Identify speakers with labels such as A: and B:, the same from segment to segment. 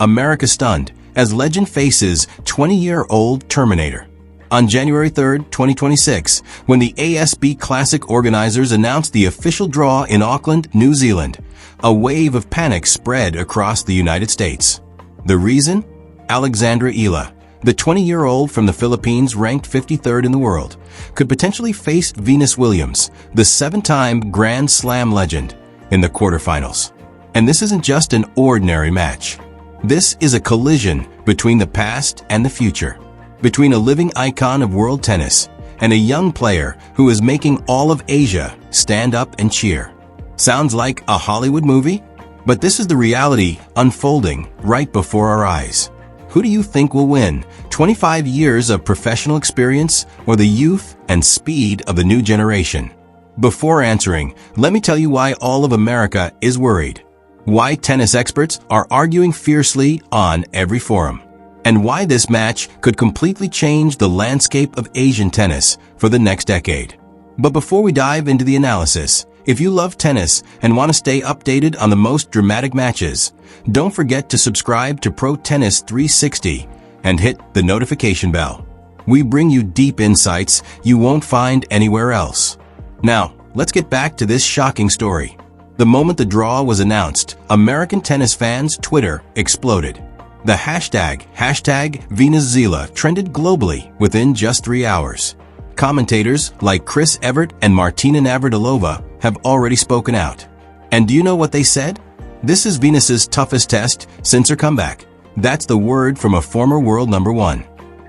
A: America stunned as legend faces 20-year-old Terminator. On January 3, 2026, when the ASB Classic organizers announced the official draw in Auckland, New Zealand, a wave of panic spread across the United States. The reason? Alexandra Eala, the 20-year-old from the Philippines ranked 53rd in the world, could potentially face Venus Williams, the 7-time Grand Slam legend, in the quarterfinals. And this isn't just an ordinary match. This is a collision between the past and the future, between a living icon of world tennis and a young player who is making all of Asia stand up and cheer. Sounds like a Hollywood movie? But this is the reality unfolding right before our eyes. Who do you think will win, 25 years of professional experience or the youth and speed of the new generation? Before answering, let me tell you why all of America is worried, why tennis experts are arguing fiercely on every forum, and why this match could completely change the landscape of Asian tennis for the next decade. But before we dive into the analysis, if you love tennis and want to stay updated on the most dramatic matches, don't forget to subscribe to Pro Tennis 360 and hit the notification bell. We bring you deep insights you won't find anywhere else. Now, let's get back to this shocking story. The moment the draw was announced, American tennis fans' Twitter exploded. The hashtag #VenusZila trended globally within just 3 hours. Commentators like Chris Evert and Martina Navratilova have already spoken out. And do you know what they said? This is Venus's toughest test since her comeback. That's the word from a former world number 1.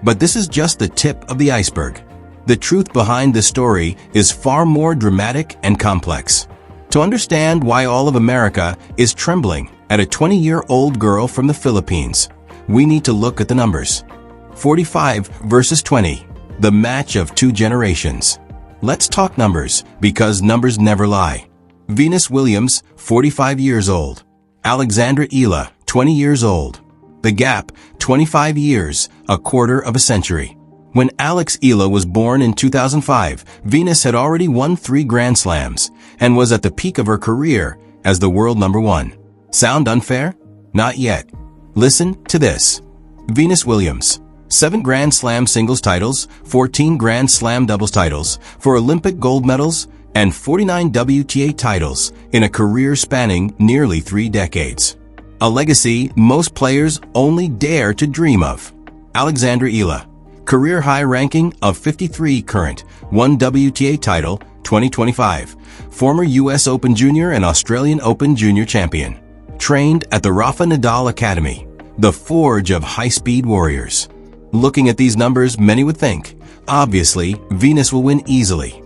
A: But this is just the tip of the iceberg. The truth behind this story is far more dramatic and complex. To understand why all of America is trembling at a 20-year-old girl from the Philippines, we need to look at the numbers. 45 versus 20. The match of 2 generations. Let's talk numbers, because numbers never lie. Venus Williams, 45 years old. Alexandra Eala, 20 years old. The gap, 25 years, a quarter of a century. When Alex Eala was born in 2005, Venus had already won 3 Grand Slams and was at the peak of her career as the world number 1. Sound unfair? Not yet. Listen to this. Venus Williams. 7 Grand Slam singles titles, 14 Grand Slam doubles titles, 4 Olympic gold medals, and 49 WTA titles in a career spanning nearly 3 decades. A legacy most players only dare to dream of. Alexandra Eala. Career high ranking of 53 current, 1 WTA title, 2025. Former US Open Junior and Australian Open Junior champion. Trained at the Rafa Nadal Academy, the forge of high-speed warriors. Looking at these numbers, many would think, obviously, Venus will win easily.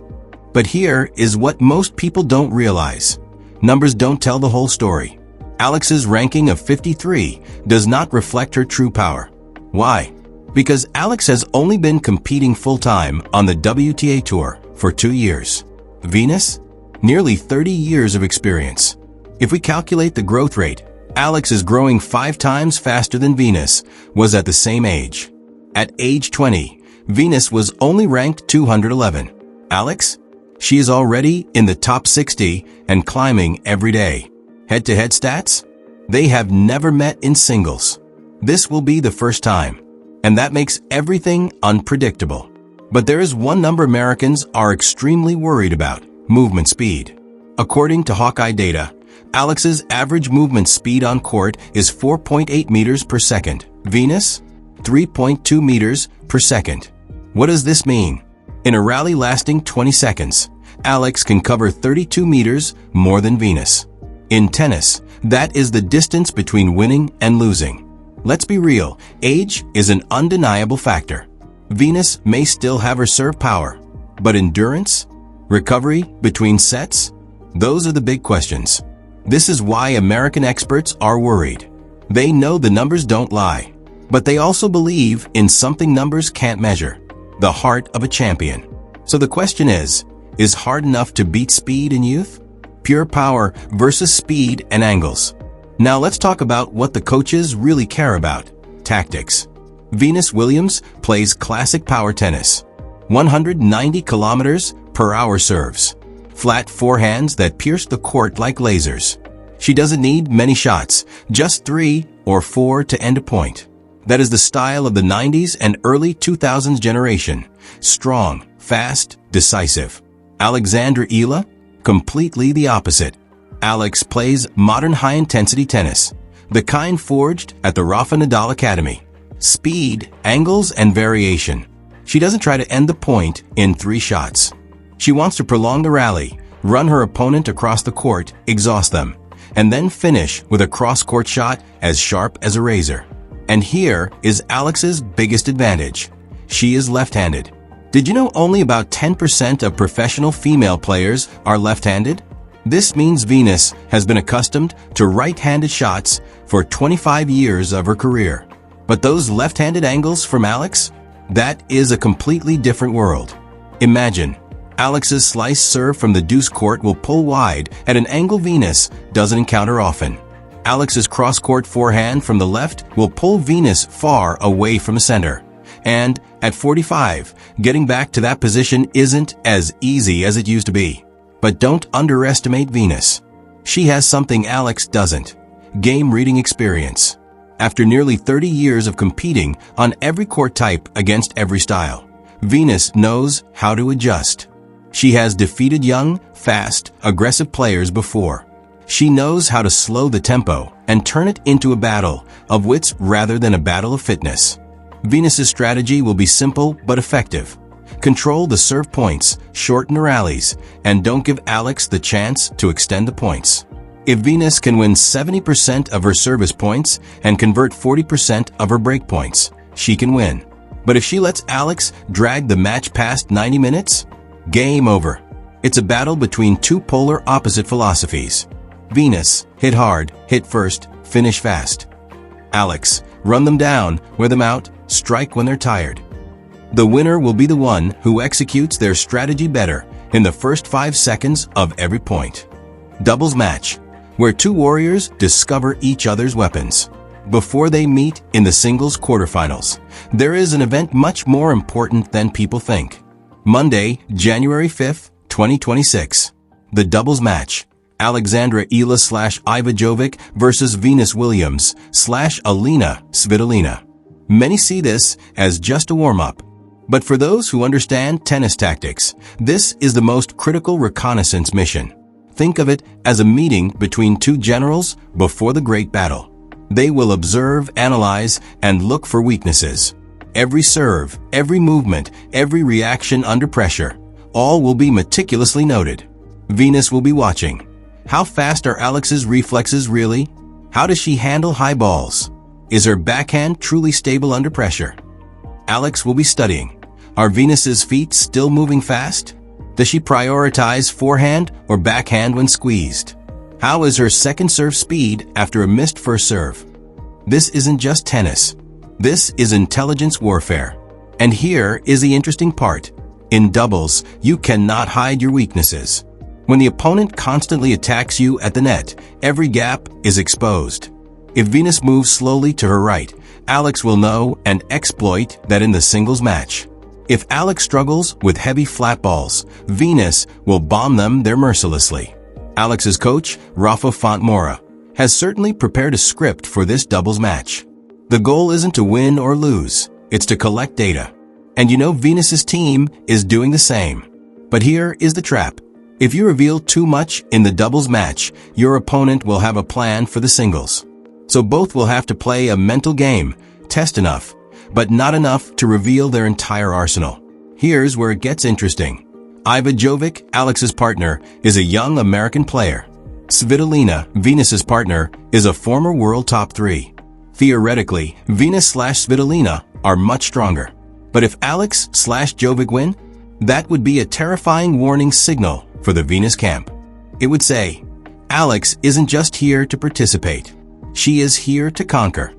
A: But here is what most people don't realize. Numbers don't tell the whole story. Alex's ranking of 53 does not reflect her true power. Why? Because Alex has only been competing full-time on the WTA Tour for 2 years. Venus? Nearly 30 years of experience. If we calculate the growth rate, Alex is growing 5 times faster than Venus was at the same age. At age 20, Venus was only ranked 211. Alex? She is already in the top 60 and climbing every day. Head-to-head stats? They have never met in singles. This will be the first time, and that makes everything unpredictable. But there is one number Americans are extremely worried about: movement speed. According to Hawkeye data, Alex's average movement speed on court is 4.8 meters per second. Venus? 3.2 meters per second. What does this mean? In a rally lasting 20 seconds, Alex can cover 32 meters more than Venus. In tennis, that is the distance between winning and losing. Let's be real, age is an undeniable factor. Venus may still have her serve power, but endurance? Recovery between sets? Those are the big questions. This is why American experts are worried. They know the numbers don't lie, but they also believe in something numbers can't measure: the heart of a champion. So the question is heart enough to beat speed and youth? Pure power versus speed and angles. Now let's talk about what the coaches really care about: tactics. Venus Williams plays classic power tennis. 190 kilometers per hour serves. Flat forehands that pierce the court like lasers. She doesn't need many shots, just 3, or 4 to end a point. That is the style of the 90s and early 2000s generation. Strong, fast, decisive. Alexandra Eala? Completely the opposite. Alex plays modern high-intensity tennis, the kind forged at the Rafa Nadal Academy. Speed, angles, and variation. She doesn't try to end the point in 3 shots. She wants to prolong the rally, run her opponent across the court, exhaust them, and then finish with a cross-court shot as sharp as a razor. And here is Alex's biggest advantage. She is left-handed. Did you know only about 10% of professional female players are left-handed? This means Venus has been accustomed to right-handed shots for 25 years of her career. But those left-handed angles from Alex? That is a completely different world. Imagine, Alex's slice serve from the deuce court will pull wide at an angle Venus doesn't encounter often. Alex's cross-court forehand from the left will pull Venus far away from the center. And at 45, getting back to that position isn't as easy as it used to be. But don't underestimate Venus. She has something Alex doesn't: game reading experience. After nearly 30 years of competing on every court type against every style, Venus knows how to adjust. She has defeated young, fast, aggressive players before. She knows how to slow the tempo and turn it into a battle of wits rather than a battle of fitness. Venus's strategy will be simple but effective. Control the serve points, shorten the rallies, and don't give Alex the chance to extend the points. If Venus can win 70% of her service points and convert 40% of her break points, she can win. But if she lets Alex drag the match past 90 minutes, game over. It's a battle between 2 polar opposite philosophies. Venus, hit hard, hit first, finish fast. Alex, run them down, wear them out, strike when they're tired. The winner will be the one who executes their strategy better in the first 5 seconds of every point. Doubles match, where 2 warriors discover each other's weapons. Before they meet in the singles quarterfinals, there is an event much more important than people think. Monday, January 5th, 2026. The doubles match. Alexandra Eala / Iva Jovic versus Venus Williams / Alina Svitolina. Many see this as just a warm-up. But for those who understand tennis tactics, this is the most critical reconnaissance mission. Think of it as a meeting between 2 generals before the great battle. They will observe, analyze, and look for weaknesses. Every serve, every movement, every reaction under pressure, all will be meticulously noted. Venus will be watching. How fast are Alex's reflexes really? How does she handle high balls? Is her backhand truly stable under pressure? Alex will be studying. Are Venus's feet still moving fast? Does she prioritize forehand or backhand when squeezed? How is her second serve speed after a missed first serve? This isn't just tennis. This is intelligence warfare. And here is the interesting part. In doubles, you cannot hide your weaknesses. When the opponent constantly attacks you at the net, every gap is exposed. If Venus moves slowly to her right, Alex will know and exploit that in the singles match. If Alex struggles with heavy flat balls, Venus will bomb them there mercilessly. Alex's coach, Rafa Fontmora, has certainly prepared a script for this doubles match. The goal isn't to win or lose, it's to collect data. And you know Venus's team is doing the same. But here is the trap. If you reveal too much in the doubles match, your opponent will have a plan for the singles. So both will have to play a mental game, test enough, but not enough to reveal their entire arsenal. Here's where it gets interesting. Iva Jovic, Alex's partner, is a young American player. Svitolina, Venus's partner, is a former world top 3. Theoretically, Venus / Svitolina are much stronger. But if Alex / Jovic win, that would be a terrifying warning signal for the Venus camp. It would say, Alex isn't just here to participate. She is here to conquer.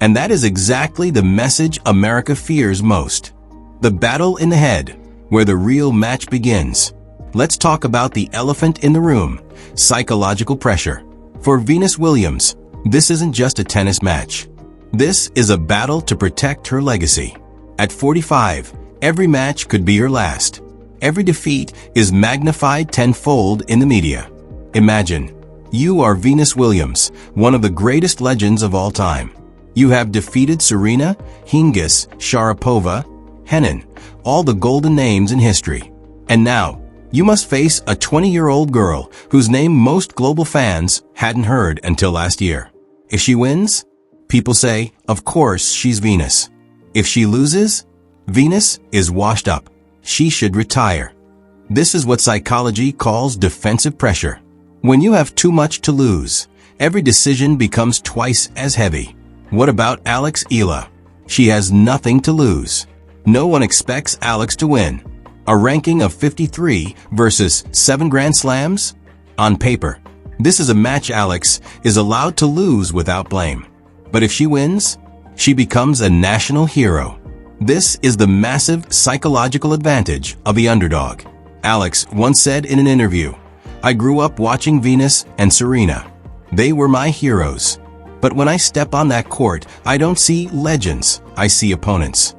A: And that is exactly the message America fears most. The battle in the head, where the real match begins. Let's talk about the elephant in the room, psychological pressure. For Venus Williams, this isn't just a tennis match. This is a battle to protect her legacy. At 45, every match could be her last. Every defeat is magnified tenfold in the media. Imagine, You are Venus Williams, one of the greatest legends of all time. You have defeated Serena, Hingis, Sharapova, Henin, all the golden names in history. And now, you must face a 20-year-old girl whose name most global fans hadn't heard until last year. If she wins, people say, of course, she's Venus. If she loses, Venus is washed up. She should retire. This is what psychology calls defensive pressure. When you have too much to lose, every decision becomes twice as heavy. What about Alex Eala? She has nothing to lose. No one expects Alex to win. A ranking of 53 versus 7 Grand Slams? On paper, this is a match Alex is allowed to lose without blame. But if she wins, she becomes a national hero. This is the massive psychological advantage of the underdog. Alex once said in an interview, "I grew up watching Venus and Serena. They were my heroes. But when I step on that court, I don't see legends, I see opponents."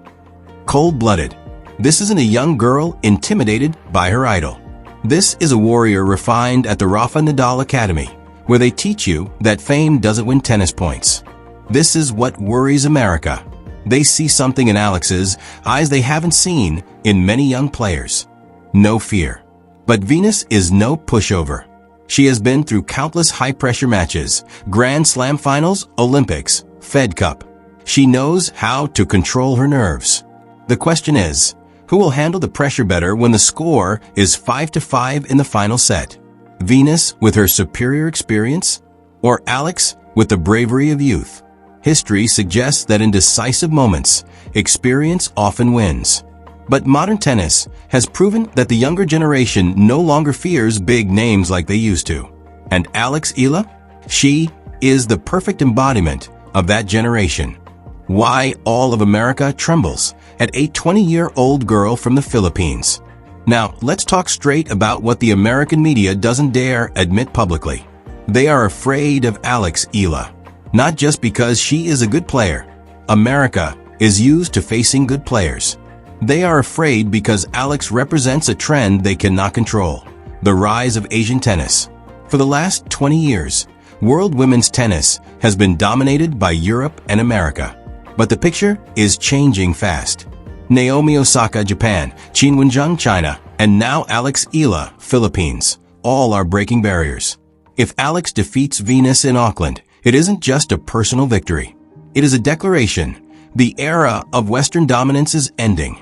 A: Cold-blooded. This isn't a young girl intimidated by her idol. This is a warrior refined at the Rafa Nadal Academy, where they teach you that fame doesn't win tennis points. This is what worries America. They see something in Alex's eyes they haven't seen in many young players. No fear. But Venus is no pushover. She has been through countless high-pressure matches, Grand Slam finals, Olympics, Fed Cup. She knows how to control her nerves. The question is, who will handle the pressure better when the score is 5-5 in the final set? Venus with her superior experience, or Alex with the bravery of youth? History suggests that in decisive moments, experience often wins. But modern tennis has proven that the younger generation no longer fears big names like they used to. And Alex Eala? She is the perfect embodiment of that generation. Why all of America trembles at a 20-year-old girl from the Philippines. Now, let's talk straight about what the American media doesn't dare admit publicly. They are afraid of Alex Eala. Not just because she is a good player. America is used to facing good players. They are afraid because Alex represents a trend they cannot control, the rise of Asian tennis. For the last 20 years, world women's tennis has been dominated by Europe and America. But the picture is changing fast. Naomi Osaka, Japan, Qin Wenjing, China, and now Alex Eala, Philippines, all are breaking barriers. If Alex defeats Venus in Auckland, it isn't just a personal victory. It is a declaration. The era of Western dominance is ending.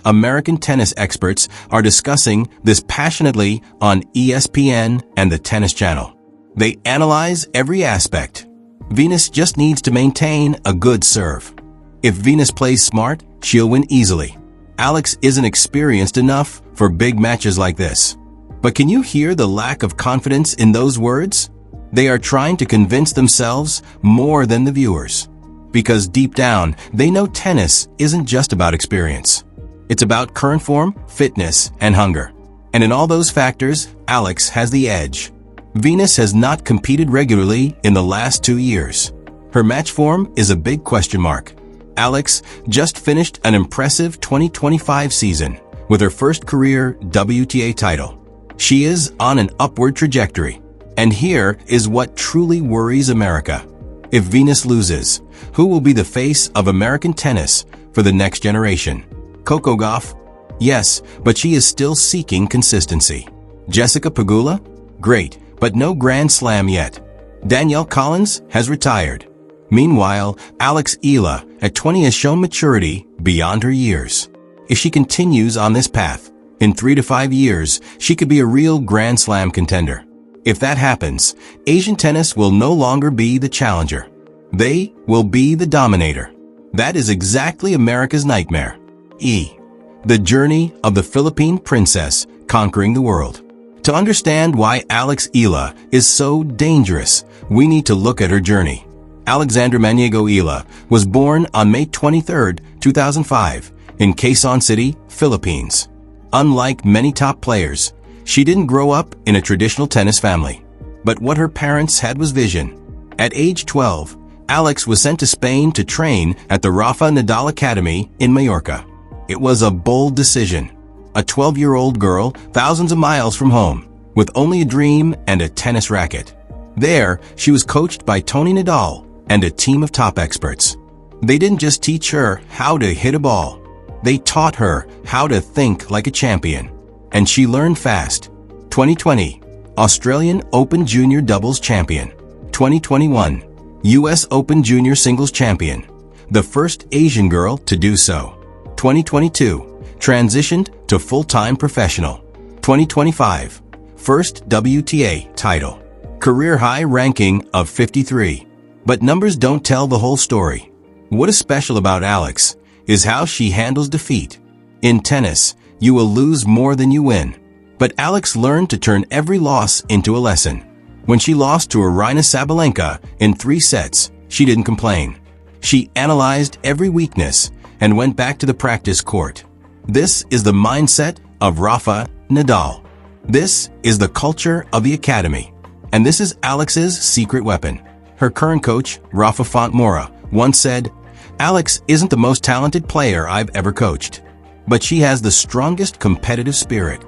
A: American tennis experts are discussing this passionately on ESPN and the Tennis Channel. They analyze every aspect. Venus just needs to maintain a good serve. If Venus plays smart, she'll win easily. Alex isn't experienced enough for big matches like this. But can you hear the lack of confidence in those words? They are trying to convince themselves more than the viewers. Because deep down, they know tennis isn't just about experience. It's about current form, fitness, and hunger. And in all those factors, Alex has the edge. Venus has not competed regularly in the last 2 years. Her match form is a big question mark. Alex just finished an impressive 2025 season with her first career WTA title. She is on an upward trajectory. And here is what truly worries America. If Venus loses, who will be the face of American tennis for the next generation? Coco Gauff? Yes, but she is still seeking consistency. Jessica Pegula? Great, but no Grand Slam yet. Danielle Collins has retired. Meanwhile, Alex Eala at 20 has shown maturity beyond her years. If she continues on this path, in 3 to 5 years, she could be a real Grand Slam contender. If that happens, Asian tennis will no longer be the challenger. They will be the dominator. That is exactly America's nightmare. The journey of the Philippine princess conquering the world. To understand why Alex Eala is so dangerous, we need to look at her journey. Alexandra Eala was born on May 23, 2005, in Quezon City, Philippines. Unlike many top players, she didn't grow up in a traditional tennis family. But what her parents had was vision. At age 12, Alex was sent to Spain to train at the Rafa Nadal Academy in Mallorca. It was a bold decision. A 12-year-old girl thousands of miles from home, with only a dream and a tennis racket. There, she was coached by Tony Nadal and a team of top experts. They didn't just teach her how to hit a ball. They taught her how to think like a champion. And she learned fast. 2020, Australian Open Junior Doubles Champion. 2021, US Open Junior Singles Champion. The first Asian girl to do so. 2022, transitioned to full-time professional. 2025, first WTA title. Career high ranking of 53. But numbers don't tell the whole story. What is special about Alex is how she handles defeat. In tennis, you will lose more than you win. But Alex learned to turn every loss into a lesson. When she lost to Aryna Sabalenka in 3 sets, she didn't complain. She analyzed every weakness and went back to the practice court. This is the mindset of Rafa Nadal. This is the culture of the academy. And this is Alex's secret weapon. Her current coach, Rafa Fontmora, once said, "Alex isn't the most talented player I've ever coached, but she has the strongest competitive spirit."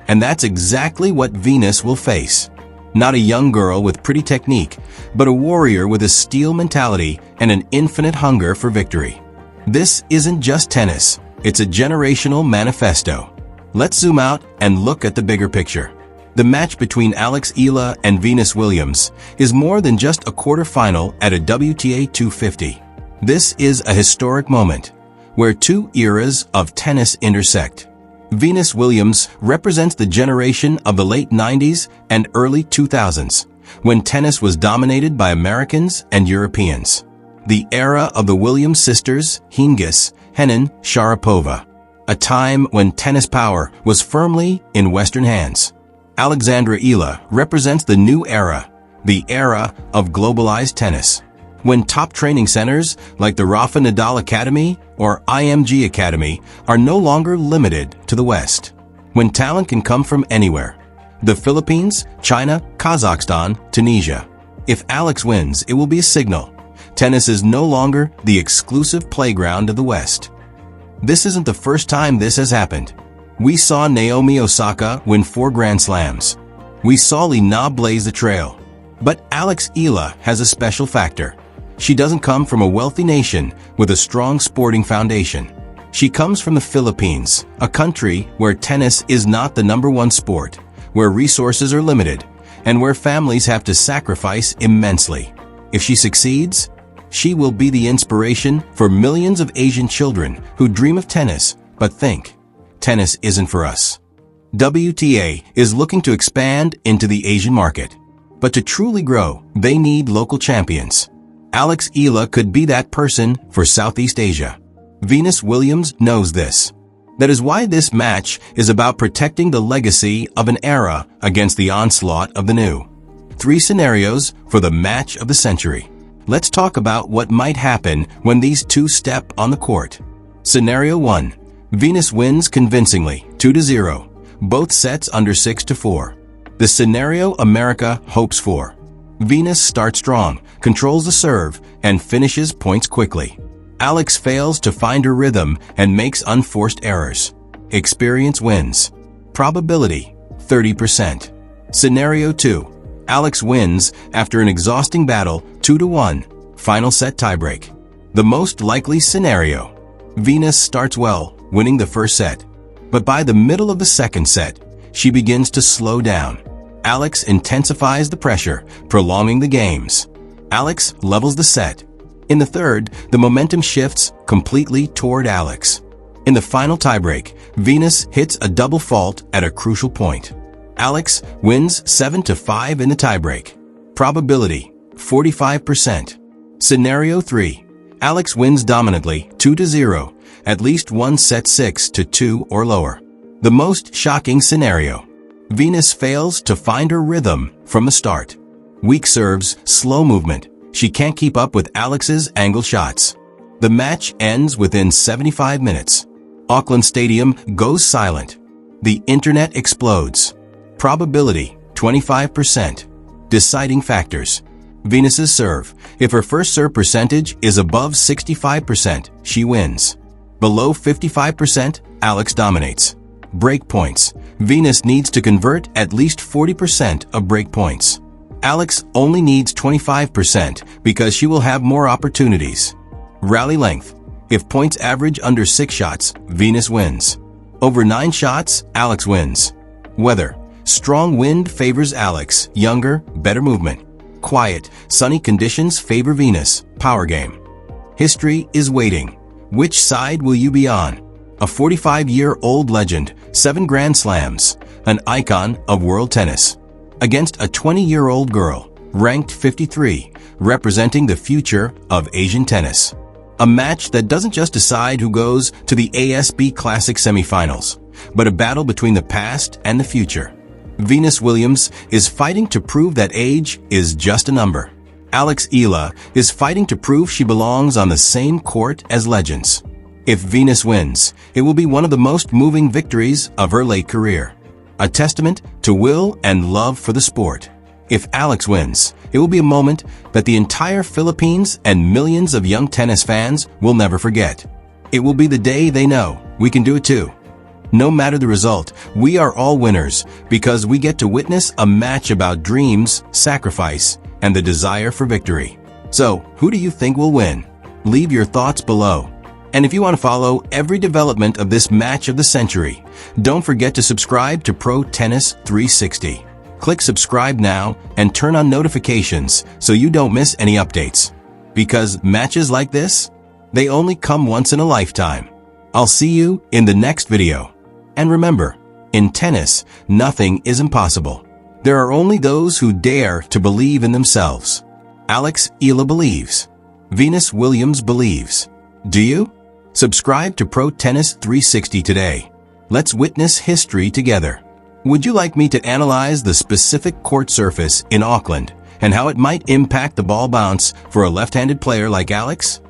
A: And that's exactly what Venus will face. Not a young girl with pretty technique, but a warrior with a steel mentality and an infinite hunger for victory. This isn't just tennis, it's a generational manifesto. Let's zoom out and look at the bigger picture. The match between Alexandra Eala and Venus Williams is more than just a quarterfinal at a WTA 250. This is a historic moment where 2 eras of tennis intersect. Venus Williams represents the generation of the late 90s and early 2000s, when tennis was dominated by Americans and Europeans. The era of the Williams sisters, Hingis, Henin, Sharapova. A time when tennis power was firmly in Western hands. Alexandra Eala represents the new era, the era of globalized tennis, when top training centers like the Rafa Nadal Academy or IMG Academy are no longer limited to the West. When talent can come from anywhere. The Philippines, China, Kazakhstan, Tunisia. If Alex wins, it will be a signal. Tennis is no longer the exclusive playground of the West. This isn't the first time this has happened. We saw Naomi Osaka win 4 Grand Slams. We saw Li Na blaze the trail. But Alexandra Eala has a special factor. She doesn't come from a wealthy nation with a strong sporting foundation. She comes from the Philippines, a country where tennis is not the #1 sport, where resources are limited, and where families have to sacrifice immensely. If she succeeds, she will be the inspiration for millions of Asian children who dream of tennis but think, tennis isn't for us. WTA is looking to expand into the Asian market. But to truly grow, they need local champions. Alexandra Eala could be that person for Southeast Asia. Venus Williams knows this. That is why this match is about protecting the legacy of an era against the onslaught of the new. 3 scenarios for the match of the century. Let's talk about what might happen when these 2 step on the court. Scenario 1. Venus wins convincingly, 2-0. Both sets under 6-4. The scenario America hopes for. Venus starts strong, controls the serve, and finishes points quickly. Alex fails to find her rhythm and makes unforced errors. Experience wins. Probability, 30%. Scenario 2. Alex wins after an exhausting battle, 2-1. Final set tiebreak. The most likely scenario. Venus starts well, winning the first set. But by the middle of the second set, she begins to slow down. Alex intensifies the pressure, prolonging the games. Alex levels the set. In the third, the momentum shifts completely toward Alex. In the final tiebreak, Venus hits a double fault at a crucial point. Alex wins 7-5 in the tiebreak. Probability, 45%. Scenario 3. Alex wins dominantly, 2-0, at least one set 6-2 or lower. The most shocking scenario. Venus fails to find her rhythm from the start. Weak serves, slow movement. She can't keep up with Alex's angle shots. The match ends within 75 minutes. Auckland Stadium goes silent. The internet explodes. Probability, 25%. Deciding factors. Venus's serve. If her first serve percentage is above 65%, she wins. Below 55%, Alex dominates. Break points. Venus needs to convert at least 40% of break points. Alex only needs 25% because she will have more opportunities. Rally length. If points average under 6 shots, Venus wins. Over 9 shots, Alex wins. Weather. Strong wind favors Alex, younger, better movement. Quiet, sunny conditions favor Venus, power game. History is waiting. Which side will you be on? A 45-year-old legend, 7 Grand Slams, an icon of world tennis. Against a 20-year-old girl, ranked 53, representing the future of Asian tennis. A match that doesn't just decide who goes to the ASB Classic semifinals, but a battle between the past and the future. Venus Williams is fighting to prove that age is just a number. Alex Eala is fighting to prove she belongs on the same court as legends. If Venus wins, it will be one of the most moving victories of her late career. A testament to will and love for the sport. If Alex wins, it will be a moment that the entire Philippines and millions of young tennis fans will never forget. It will be the day they know we can do it too. No matter the result, we are all winners because we get to witness a match about dreams, sacrifice, and the desire for victory. So, who do you think will win? Leave your thoughts below. And if you want to follow every development of this match of the century, don't forget to subscribe to Pro Tennis 360. Click subscribe now and turn on notifications so you don't miss any updates. Because matches like this, they only come once in a lifetime. I'll see you in the next video. And remember, in tennis, nothing is impossible. There are only those who dare to believe in themselves. Alex Eala believes. Venus Williams believes. Do you? Subscribe to Pro Tennis 360 today. Let's witness history together. Would you like me to analyze the specific court surface in Auckland and how it might impact the ball bounce for a left-handed player like Alex?